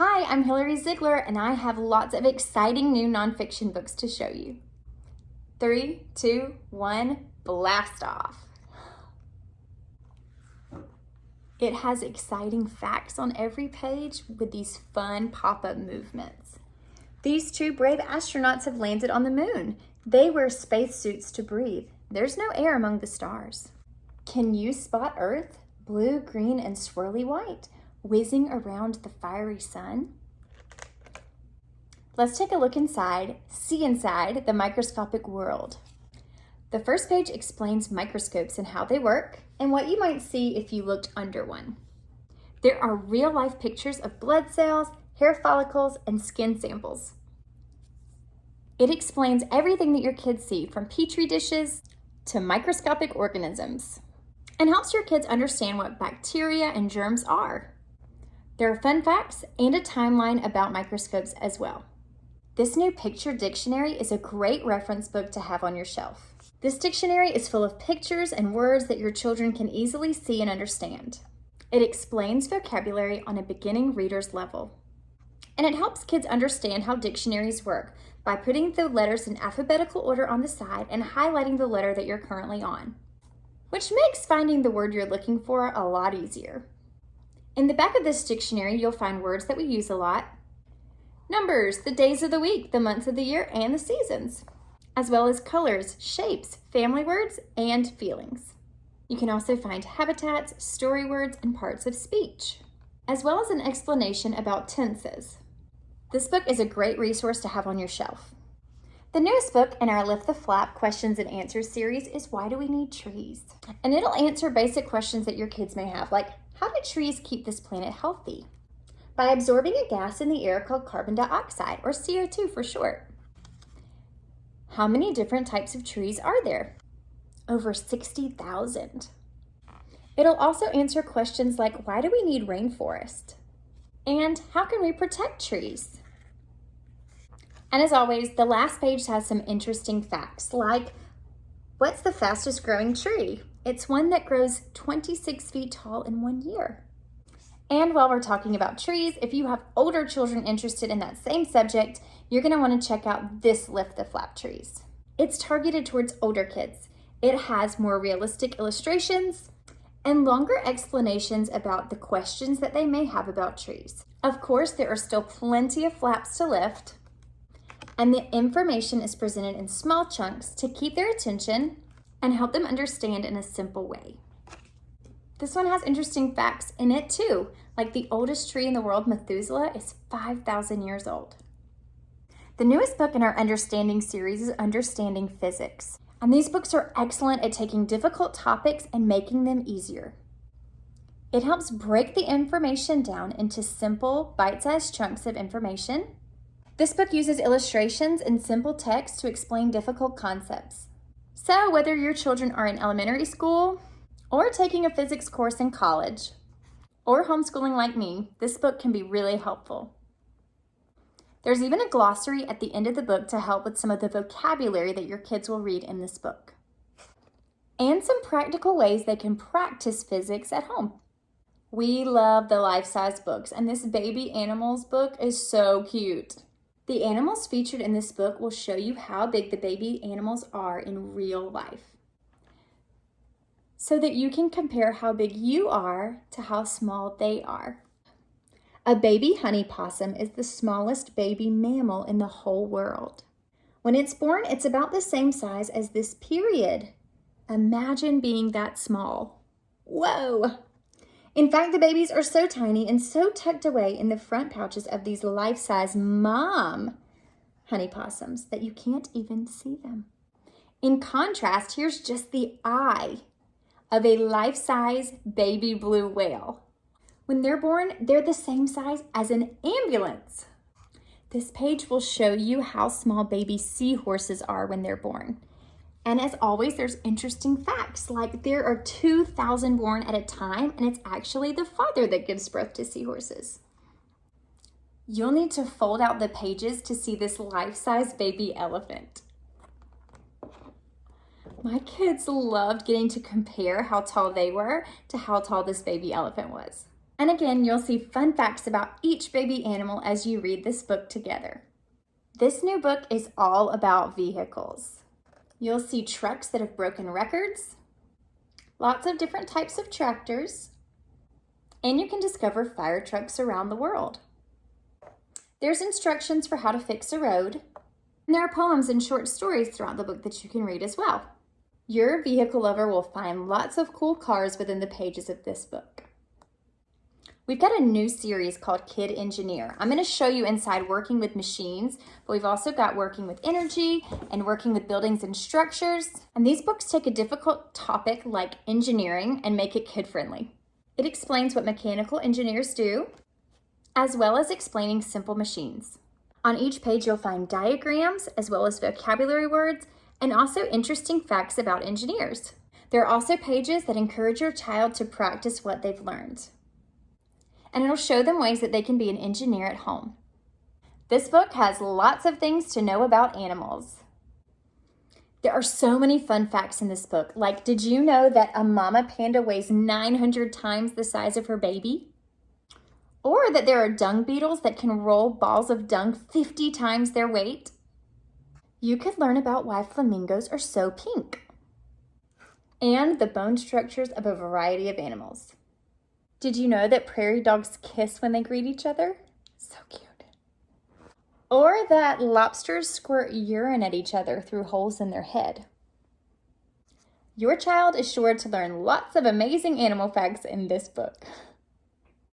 Hi, I'm Hillary Ziegler, and I have lots of exciting new nonfiction books to show you. 3, 2, 1, blast off. It has exciting facts on every page with these fun pop-up movements. These 2 brave astronauts have landed on the moon. They wear spacesuits to breathe. There's no air among the stars. Can you spot Earth? Blue, green, and swirly white, whizzing around the fiery sun? Let's take a look inside, see inside the microscopic world. The first page explains microscopes and how they work, and what you might see if you looked under one. There are real-life pictures of blood cells, hair follicles, and skin samples. It explains everything that your kids see, from petri dishes to microscopic organisms, and helps your kids understand what bacteria and germs are. There are fun facts and a timeline about microscopes as well. This new picture dictionary is a great reference book to have on your shelf. This dictionary is full of pictures and words that your children can easily see and understand. It explains vocabulary on a beginning reader's level. And it helps kids understand how dictionaries work by putting the letters in alphabetical order on the side and highlighting the letter that you're currently on, which makes finding the word you're looking for a lot easier. In the back of this dictionary, you'll find words that we use a lot, numbers, the days of the week, the months of the year, and the seasons, as well as colors, shapes, family words, and feelings. You can also find habitats, story words, and parts of speech, as well as an explanation about tenses. This book is a great resource to have on your shelf. The newest book in our Lift the Flap Questions and Answers series is Why Do We Need Trees? And it'll answer basic questions that your kids may have, like, how do trees keep this planet healthy? By absorbing a gas in the air called carbon dioxide, or CO2 for short. How many different types of trees are there? Over 60,000. It'll also answer questions like, why do we need rainforest? And how can we protect trees? And as always, the last page has some interesting facts, like, what's the fastest growing tree? It's one that grows 26 feet tall in 1 year. And while we're talking about trees, if you have older children interested in that same subject, you're going to want to check out this Lift the Flap Trees. It's targeted towards older kids. It has more realistic illustrations and longer explanations about the questions that they may have about trees. Of course, there are still plenty of flaps to lift, and the information is presented in small chunks to keep their attention and help them understand in a simple way. This one has interesting facts in it too, like the oldest tree in the world, Methuselah, is 5,000 years old. The newest book in our Understanding series is Understanding Physics, and these books are excellent at taking difficult topics and making them easier. It helps break the information down into simple, bite-sized chunks of information. This book uses illustrations and simple text to explain difficult concepts. So whether your children are in elementary school, or taking a physics course in college, or homeschooling like me, this book can be really helpful. There's even a glossary at the end of the book to help with some of the vocabulary that your kids will read in this book. And some practical ways they can practice physics at home. We love the life-size books, and this baby animals book is so cute. The animals featured in this book will show you how big the baby animals are in real life, so that you can compare how big you are to how small they are. A baby honey possum is the smallest baby mammal in the whole world. When it's born, it's about the same size as this period. Imagine being that small. Whoa! In fact, the babies are so tiny and so tucked away in the front pouches of these life-size mom honey possums that you can't even see them. In contrast, here's just the eye of a life-size baby blue whale. When they're born, they're the same size as an ambulance. This page will show you how small baby seahorses are when they're born. And as always, there's interesting facts, like there are 2,000 born at a time, and it's actually the father that gives birth to seahorses. You'll need to fold out the pages to see this life-size baby elephant. My kids loved getting to compare how tall they were to how tall this baby elephant was. And again, you'll see fun facts about each baby animal as you read this book together. This new book is all about vehicles. You'll see trucks that have broken records, lots of different types of tractors, and you can discover fire trucks around the world. There's instructions for how to fix a road, and there are poems and short stories throughout the book that you can read as well. Your vehicle lover will find lots of cool cars within the pages of this book. We've got a new series called Kid Engineer. I'm going to show you inside working with machines, but we've also got working with energy and working with buildings and structures. And these books take a difficult topic like engineering and make it kid-friendly. It explains what mechanical engineers do, as well as explaining simple machines. On each page, you'll find diagrams, as well as vocabulary words, and also interesting facts about engineers. There are also pages that encourage your child to practice what they've learned. And it'll show them ways that they can be an engineer at home. This book has lots of things to know about animals. There are so many fun facts in this book, like did you know that a mama panda weighs 900 times the size of her baby? Or that there are dung beetles that can roll balls of dung 50 times their weight? You could learn about why flamingos are so pink. And the bone structures of a variety of animals. Did you know that prairie dogs kiss when they greet each other? So cute. Or that lobsters squirt urine at each other through holes in their head. Your child is sure to learn lots of amazing animal facts in this book.